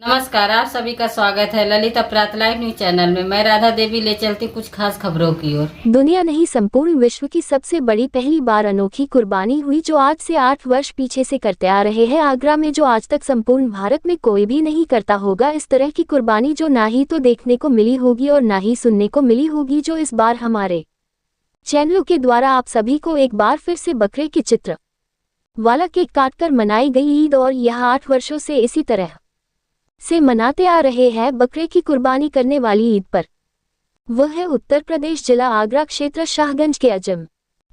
नमस्कार, आप सभी का स्वागत है ललित अपराध लाइव न्यूज चैनल में। मैं राधा देवी ले चलती कुछ खास खबरों की ओर। दुनिया नहीं संपूर्ण विश्व की सबसे बड़ी पहली बार अनोखी कुर्बानी हुई जो आज से 8 वर्ष पीछे से करते आ रहे हैं आगरा में, जो आज तक संपूर्ण भारत में कोई भी नहीं करता होगा। इस तरह की कुर्बानी जो ना ही तो देखने को मिली होगी और ना ही सुनने को मिली होगी, जो इस बार हमारे चैनलों के द्वारा आप सभी को एक बार फिर से बकरे के चित्र वाला केक काटकर मनाई गई ईद, और यह 8 वर्षों से इसी तरह से मनाते आ रहे हैं बकरे की कुर्बानी करने वाली ईद पर। वह है उत्तर प्रदेश जिला आगरा क्षेत्र शाहगंज के अजम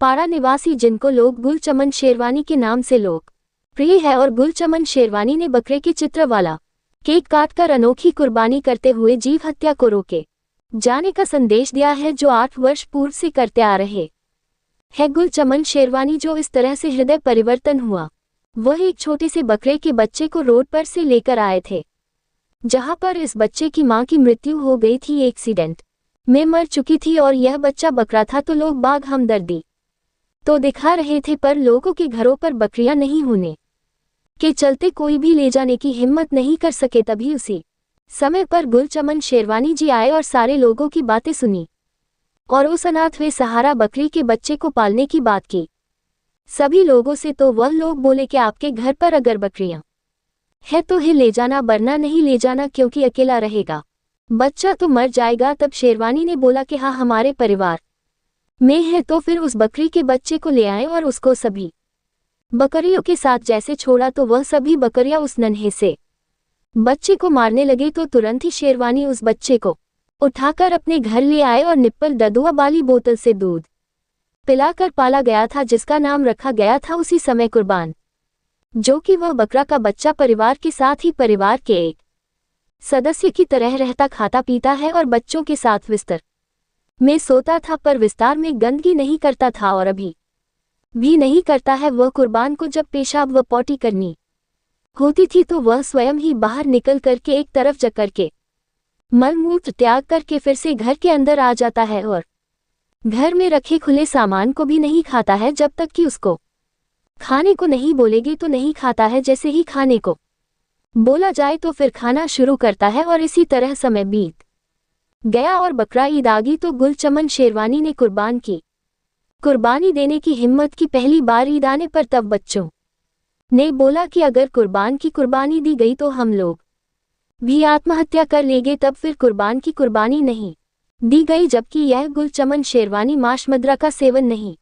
पाड़ा निवासी, जिनको लोग गुल चमन शेरवानी के नाम से लोग प्रिय है। और गुल चमन शेरवानी ने बकरे के चित्र वाला केक काटकर अनोखी कुर्बानी करते हुए जीव हत्या को रोके जाने का संदेश दिया है, जो 8 वर्ष पूर्व से करते आ रहे है गुल चमन शेरवानी। जो इस तरह से हृदय परिवर्तन हुआ, वह एक छोटे से बकरे के बच्चे को रोड पर से लेकर आए थे, जहां पर इस बच्चे की मां की मृत्यु हो गई थी, एक्सीडेंट में मर चुकी थी, और यह बच्चा बकरा था। तो लोग बाग हमदर्दी तो दिखा रहे थे, पर लोगों के घरों पर बकरियां नहीं होने के चलते कोई भी ले जाने की हिम्मत नहीं कर सके। तभी उसी समय पर गुल चमन शेरवानी जी आए और सारे लोगों की बातें सुनी और उस अनाथ वे सहारा बकरी के बच्चे को पालने की बात की सभी लोगों से। तो वह लोग बोले कि आपके घर पर अगर बकरियां है तो ही ले जाना, वरना नहीं ले जाना, क्योंकि अकेला रहेगा बच्चा तो मर जाएगा। तब शेरवानी ने बोला कि हाँ, हमारे परिवार में है। तो फिर उस बकरी के बच्चे को ले आए और उसको सभी बकरियों के साथ जैसे छोड़ा, तो वह सभी बकरियां उस नन्हे से बच्चे को मारने लगे। तो तुरंत ही शेरवानी उस बच्चे को उठाकर अपने घर ले आए और निप्पल ददुआ वाली बोतल से दूध पिलाकर पाला गया था, जिसका नाम रखा गया था उसी समय कुर्बान, जो कि वह बकरा का बच्चा परिवार के साथ ही परिवार के एक सदस्य की तरह रहता, खाता पीता है और बच्चों के साथ बिस्तर में सोता था, पर विस्तार में गंदगी नहीं करता था और अभी भी नहीं करता है। वह कुर्बान को जब पेशाब व पॉटी करनी होती थी, तो वह स्वयं ही बाहर निकल करके एक तरफ जा करके मलमूत्र त्याग करके फिर से घर के अंदर आ जाता है, और घर में रखे खुले सामान को भी नहीं खाता है। जब तक कि उसको खाने को नहीं बोलेगे तो नहीं खाता है, जैसे ही खाने को बोला जाए तो फिर खाना शुरू करता है। और इसी तरह समय बीत गया और बकरा ईद आ गई। तो गुल चमन शेरवानी ने कुर्बानी देने की हिम्मत की पहली बार ईद आने पर। तब बच्चों ने बोला कि अगर कुर्बान की कुर्बानी दी गई तो हम लोग भी आत्महत्या कर लेंगे। तब फिर कुर्बान की कुर्बानी नहीं दी गई, जबकि यह गुल चमन शेरवानी मांस मदिरा का सेवन नहीं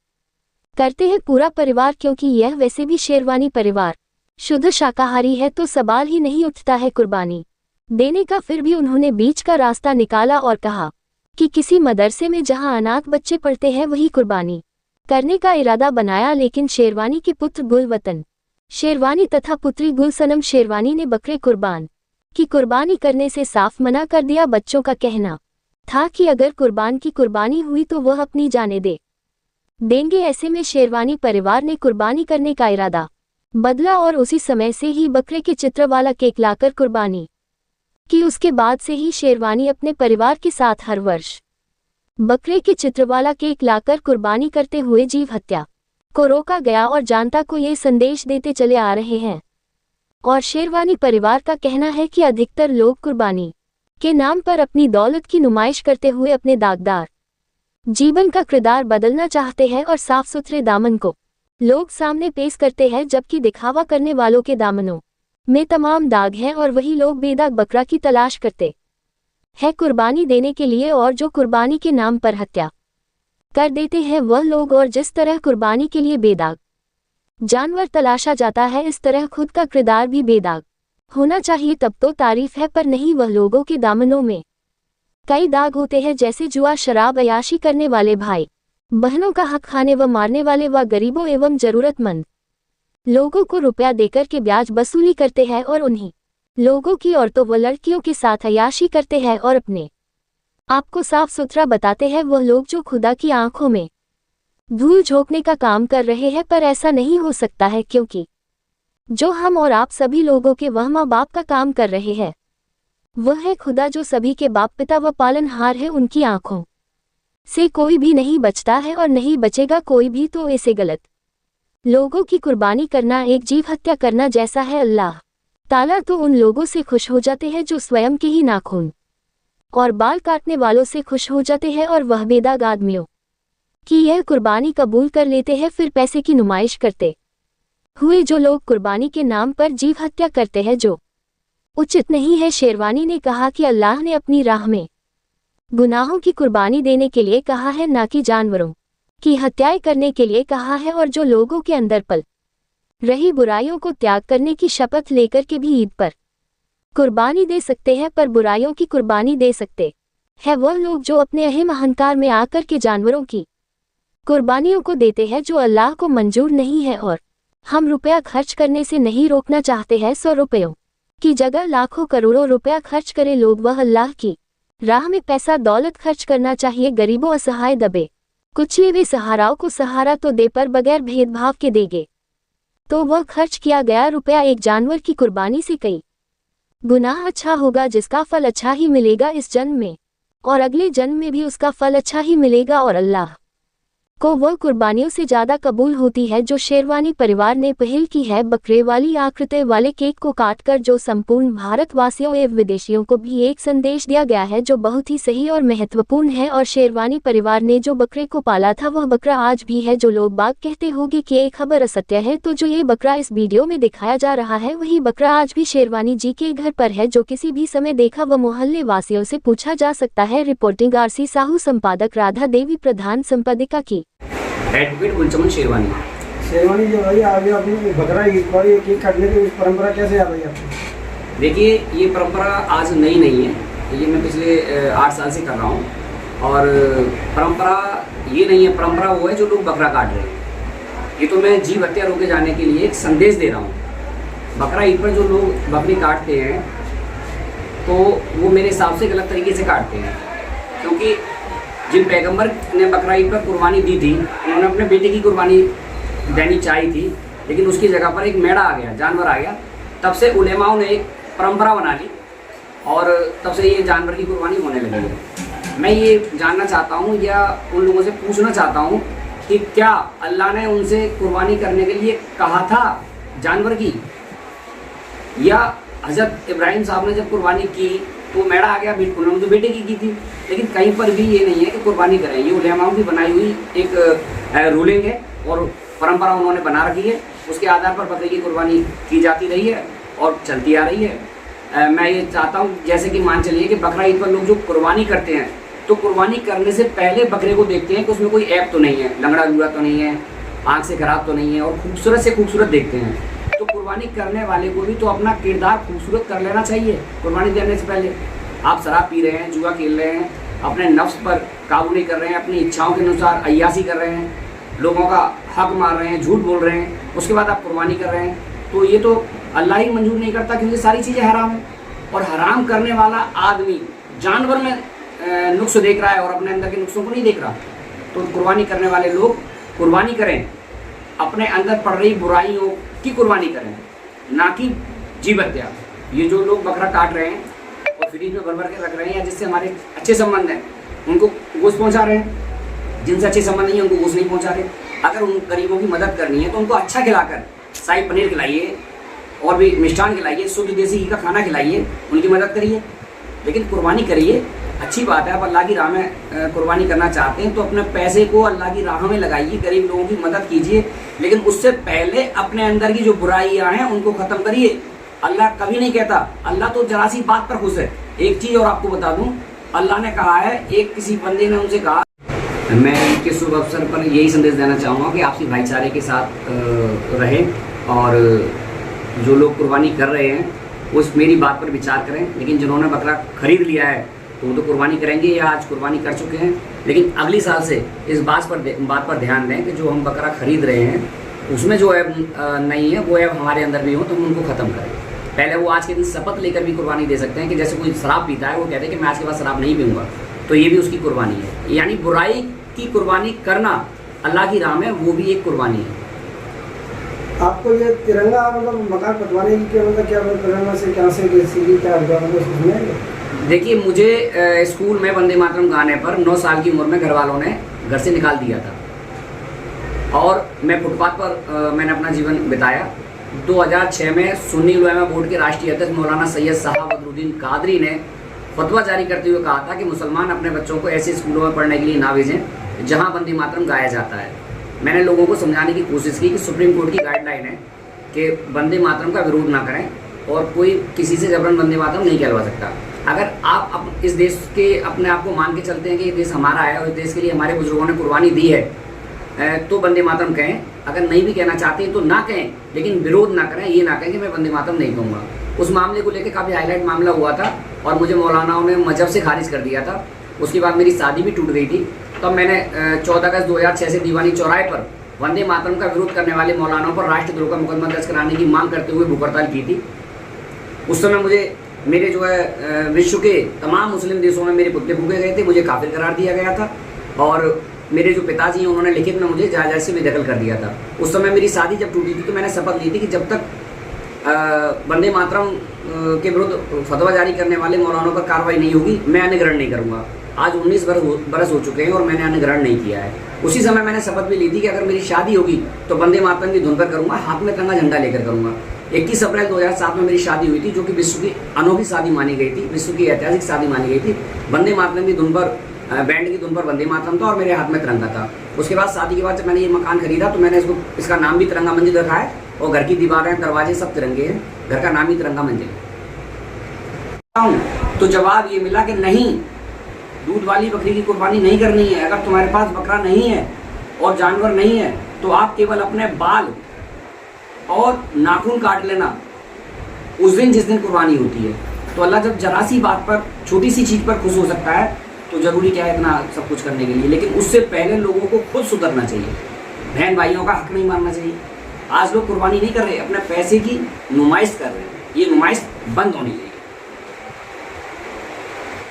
करते हैं पूरा परिवार, क्योंकि यह वैसे भी शेरवानी परिवार शुद्ध शाकाहारी है। तो सवाल ही नहीं उठता है कुर्बानी देने का। फिर भी उन्होंने बीच का रास्ता निकाला और कहा कि किसी मदरसे में जहां अनाथ बच्चे पढ़ते हैं वही कुर्बानी करने का इरादा बनाया। लेकिन शेरवानी के पुत्र गुलवतन शेरवानी तथा पुत्री गुलसनम शेरवानी ने बकरे कुर्बान की कुर्बानी करने से साफ मना कर दिया। बच्चों का कहना था कि अगर कुर्बान की कुर्बानी हुई तो वह अपनी जानें देंगे। ऐसे में शेरवानी परिवार ने कुर्बानी करने का इरादा बदला और उसी समय से ही बकरे के चित्र वाला केक लाकर कुर्बानी की। उसके बाद से ही शेरवानी अपने परिवार के साथ हर वर्ष बकरे के चित्र वाला केक लाकर कुर्बानी करते हुए जीव हत्या को रोका गया और जनता को ये संदेश देते चले आ रहे हैं। और शेरवानी परिवार का कहना है कि अधिकतर लोग कुर्बानी के नाम पर अपनी दौलत की नुमाइश करते हुए अपने दागदार जीवन का किरदार बदलना चाहते हैं और साफ सुथरे दामन को लोग सामने पेश करते हैं, जबकि दिखावा करने वालों के दामनों में तमाम दाग हैं और वही लोग बेदाग बकरा की तलाश करते हैं कुर्बानी देने के लिए। और जो कुर्बानी के नाम पर हत्या कर देते हैं वह लोग, और जिस तरह कुर्बानी के लिए बेदाग जानवर तलाशा जाता है, इस तरह खुद का किरदार भी बेदाग होना चाहिए, तब तो तारीफ है। पर नहीं, वह लोगों के दामनों में कई दाग होते हैं, जैसे जुआ, शराब, अयाशी करने वाले भाई बहनों का हक खाने व मारने वाले व गरीबों एवं जरूरतमंद लोगों को रुपया देकर के ब्याज वसूली करते हैं, और उन्हीं लोगों की औरतों व लड़कियों के साथ अयाशी करते हैं और अपने आपको साफ सुथरा बताते हैं वह लोग जो खुदा की आंखों में धूल झोंकने का काम कर रहे हैं। पर ऐसा नहीं हो सकता है, क्योंकि जो हम और आप सभी लोगों के वह माँ बाप का काम कर रहे हैं वह है खुदा, जो सभी के बाप पिता व पालनहार है। उनकी आंखों से कोई भी नहीं बचता है और नहीं बचेगा कोई भी। तो ऐसे गलत लोगों की कुर्बानी करना एक जीव हत्या करना जैसा है। अल्लाह ताला तो उन लोगों से खुश हो जाते हैं जो स्वयं के ही नाखून और बाल काटने वालों से खुश हो जाते हैं, और वह बेदाग आदमियों की यह कुर्बानी कबूल कर लेते हैं, फिर पैसे की नुमाइश करते हुए जो लोग कुर्बानी के नाम पर जीव हत्या करते हैं, जो उचित नहीं है। शेरवानी ने कहा कि अल्लाह ने अपनी राह में गुनाहों की कुर्बानी देने के लिए कहा है, ना कि जानवरों की हत्याएं करने के लिए कहा है, और जो लोगों के अंदर पल रही बुराइयों को त्याग करने की शपथ लेकर के भी ईद पर कुर्बानी दे सकते हैं, पर बुराइयों की कुर्बानी दे सकते हैं वह लोग जो अपने अहम अहंकार में आकर के जानवरों की कुर्बानियों को देते हैं जो अल्लाह को मंजूर नहीं है। और हम रुपया खर्च करने से नहीं रोकना चाहते हैं। 100 रुपयों की जगह लाखों करोड़ों रुपया खर्च करे लोग, वह अल्लाह की राह में पैसा दौलत खर्च करना चाहिए। गरीबों, असहाय, दबे कुचले हुए सहाराओं को सहारा तो दे, पर बगैर भेदभाव के देगे तो वह खर्च किया गया रुपया एक जानवर की कुर्बानी से कई गुनाह अच्छा होगा, जिसका फल अच्छा ही मिलेगा इस जन्म में, और अगले जन्म में भी उसका फल अच्छा ही मिलेगा, और अल्लाह को वह कुर्बानियों से ज्यादा कबूल होती है जो शेरवानी परिवार ने पहल की है। बकरे वाली आकृति वाले केक को काटकर जो संपूर्ण भारतवासियों एवं विदेशियों को भी एक संदेश दिया गया है जो बहुत ही सही और महत्वपूर्ण है। और शेरवानी परिवार ने जो बकरे को पाला था वह बकरा आज भी है। जो लोग बाग कहते होंगे कि ये खबर असत्य है, तो जो ये बकरा इस वीडियो में दिखाया जा रहा है वही बकरा आज भी शेरवानी जी के घर पर है। जो किसी भी समय देखा वह मोहल्ले वासियों से पूछा जा सकता है। रिपोर्टिंग आरसी साहू, संपादक राधा देवी, प्रधान संपादिका की एडवोकेट गुलचमन शेरवानी। शेरवानी जो भाई आगे अपनी बकरा ईद पर ये केक काटने की परंपरा कैसे आ गई आपको? देखिए, ये परंपरा आज नई नहीं है, ये मैं पिछले 8 साल से कर रहा हूँ। और परंपरा ये नहीं है, परंपरा वो है जो लोग बकरा काट रहे हैं। ये तो मैं जीव हत्या रोके जाने के लिए एक संदेश दे रहा हूँ। बकरा ईद पर जो लोग बकरी काटते हैं तो वो मेरे हिसाब से गलत तरीके से काटते हैं, क्योंकि जिन पैगंबर ने बकरा ईद पर कुर्बानी दी थी उन्होंने अपने बेटे की कुर्बानी देनी चाहिए थी, लेकिन उसकी जगह पर एक मेढ़ा आ गया, जानवर आ गया। तब से उलेमाओं ने एक परंपरा बना ली और तब से ये जानवर की कुर्बानी होने लगी है। मैं ये जानना चाहता हूँ या उन लोगों से पूछना चाहता हूँ कि क्या अल्लाह ने उनसे कुर्बानी करने के लिए कहा था जानवर की, या हज़रत इब्राहिम साहब ने जब कुर्बानी की तो मेढ़ा आ गया, उन्होंने तो बेटे की थी। लेकिन कहीं पर भी ये नहीं है कि कुर्बानी करें, ये उलेमाओं की बनाई हुई एक रूलिंग है और परंपरा उन्होंने बना रखी है। उसके आधार पर बकरे की कुर्बानी की जाती रही है और चलती आ रही है। मैं ये चाहता हूँ, जैसे कि मान चलिए कि बकरा ईद पर लोग जो कुर्बानी करते हैं तो कुर्बानी करने से पहले बकरे को देखते हैं कि उसमें कोई ऐप तो नहीं है, लंगड़ा लूड़ा तो नहीं है, आँख से खराब तो नहीं है, और खूबसूरत से खूबसूरत देखते हैं। तो कुर्बानी करने वाले को भी तो अपना किरदार खूबसूरत कर लेना चाहिए कुर्बानी देने से पहले। आप शराब पी रहे हैं, जुआ खेल रहे हैं, अपने नफ्स पर काबू नहीं कर रहे हैं, अपनी इच्छाओं के अनुसार अय्यासी कर रहे हैं, लोगों का हक मार रहे हैं, झूठ बोल रहे हैं, उसके बाद आप कुर्बानी कर रहे हैं, तो ये तो अल्लाह ही मंजूर नहीं करता, क्योंकि सारी चीज़ें हराम हैं। और हराम करने वाला आदमी जानवर में नुक्स देख रहा है और अपने अंदर के नुक्सों को नहीं देख रहा। तो कुर्बानी करने वाले लोग कुर्बानी करें, अपने अंदर पड़ रही बुराइयों की कुर्बानी करें, ना कि जीव हत्या। ये जो लोग बकरा काट रहे हैं और फ्रिज में भर भर के रख रहे हैं, या जिससे हमारे अच्छे संबंध हैं उनको गोश्त पहुंचा रहे हैं, जिनसे अच्छे संबंध नहीं है उनको गोश्त नहीं पहुंचा रहे। अगर उन गरीबों की मदद करनी है तो उनको अच्छा खिलाकर शाही पनीर खिलाइए और भी मिष्ठान खिलाइए, शुद्ध देसी घी का खाना खिलाइए, उनकी मदद करिए, लेकिन कुर्बानी करिए। अच्छी बात है, आप अल्लाह की राह में कुर्बानी करना चाहते हैं तो अपने पैसे को अल्लाह की राह में लगाइए, गरीब लोगों की मदद कीजिए, लेकिन उससे पहले अपने अंदर की जो बुराइयां हैं उनको ख़त्म करिए। अल्लाह कभी नहीं कहता, अल्लाह तो जरा सी बात पर खुश है। एक चीज़ और आपको बता दूं, अल्लाह ने कहा है, एक किसी बंदे ने उनसे कहा, मैं इनके शुभ अवसर पर यही संदेश देना चाहूँगा कि आपसी भाईचारे के साथ रहें, और जो लोग कुर्बानी कर रहे हैं उस मेरी बात पर विचार करें। लेकिन जिन्होंने बकरा खरीद लिया है तो वो तो कुर्बानी करेंगे या आज कुर्बानी कर चुके हैं, लेकिन अगली साल से इस बात पर ध्यान दें कि जो हम बकरा खरीद रहे हैं उसमें जो ऐप नहीं है वो ऐप हमारे अंदर भी हो, तो हम उनको ख़त्म करें। पहले वो आज के दिन शपथ लेकर भी कुर्बानी दे सकते हैं कि जैसे कोई शराब पीता है वो कहते हैं कि मैं आज के बाद शराब नहीं पीऊँगा, तो ये भी उसकी कुर्बानी है। यानी बुराई की कुर्बानी करना अल्लाह की राह में, वो भी एक कुर्बानी है। आपको ये तिरंगा मतलब मकान पटवाने की क्या मतलब, क्या तिरंगा से क्या से क्या हुआ मतलब उसमें? देखिए, मुझे स्कूल में वंदे मातरम गाने पर 9 साल की उम्र में घर वालों ने घर से निकाल दिया था और मैं फुटपाथ पर मैंने अपना जीवन बिताया। 2006 में सुन्नी उलमा बोर्ड के राष्ट्रीय अध्यक्ष मौलाना सैयद साहब बदरुद्दीन कादरी ने फतवा जारी करते हुए कहा था कि मुसलमान अपने बच्चों को ऐसे स्कूलों में पढ़ने के लिए ना भेजें जहां वंदे मातरम गाया जाता है। मैंने लोगों को समझाने की कोशिश की कि सुप्रीम कोर्ट की गाइडलाइन है कि वंदे मातरम का विरोध ना करें और कोई किसी से जबरन वंदे मातरम नहीं कहलवा सकता। अगर आप इस देश के अपने आप को मान के चलते हैं कि ये देश हमारा है और इस देश के लिए हमारे बुजुर्गों ने कुर्बानी दी है तो वंदे मातरम कहें। अगर नहीं भी कहना चाहते हैं तो ना कहें, लेकिन विरोध ना करें। ये ना कहें कि मैं वंदे मातरम नहीं कहूँगा। उस मामले को लेकर काफ़ी हाईलाइट मामला हुआ था और मुझे मौलानाओं ने मजहब से खारिज कर दिया था। उसके बाद मेरी शादी भी टूट गई थी। तब मैंने 14 अगस्त 2006 से दीवानी चौराहे पर वंदे मातरम का विरोध करने वाले मौलानाओं पर राष्ट्रद्रोह का मुकदमा दर्ज कराने की मांग करते हुए भूख हड़ताल की थी। उस समय मुझे मेरे जो है विश्व के तमाम मुस्लिम देशों में मेरे पुतले फूके गए थे, मुझे काफिर करार दिया गया था और मेरे जो पिताजी हैं उन्होंने लिखित में मुझे जायज से बेदखल कर दिया था। उस समय मेरी शादी जब टूटी थी तो मैंने शपथ ली थी कि जब तक वंदे मातरम के विरुद्ध फतवा जारी करने वाले मौलानों पर कार्रवाई नहीं होगी मैं अन्य ग्रहण नहीं करूँगा। आज 19 बरस हो चुके हैं और मैंने अन्य ग्रहण नहीं किया है। उसी समय मैंने शपथ भी ली थी कि अगर मेरी शादी होगी तो वंदे मातरम की धुन पर करूँगा, हाथ में तिरंगा झंडा लेकर करूँगा। 21 अप्रैल 2007 में मेरी शादी हुई थी, जो कि विश्व की अनोखी शादी मानी गई थी, विश्व की ऐतिहासिक शादी मानी गई थी। वंदे मातरम की धुन पर, बैंड की धुन पर वंदे मातरम था और मेरे हाथ में तिरंगा था। उसके बाद शादी के बाद जब मैंने ये मकान खरीदा तो मैंने इसका नाम भी तिरंगा मंजिल रखा है और घर की दीवारें दरवाजे सब तिरंगे हैं। घर का नाम ही तिरंगा मंजिल है। तो जवाब ये मिला कि नहीं, दूध वाली बकरी की कुर्बानी नहीं करनी है। अगर तुम्हारे पास बकरा नहीं है और जानवर नहीं है तो आप केवल अपने बाल और नाखून काट लेना उस दिन जिस दिन कुर्बानी होती है। तो अल्लाह जब जरा सी बात पर, छोटी सी चीज़ पर खुश हो सकता है तो ज़रूरी क्या है इतना सब कुछ करने के लिए। लेकिन उससे पहले लोगों को खुद सुधरना चाहिए, बहन भाइयों का हक नहीं मानना चाहिए। आज लोग कुर्बानी नहीं कर रहे, अपने पैसे की नुमाइश कर रहे हैं। ये नुमाइश बंद होनी चाहिए।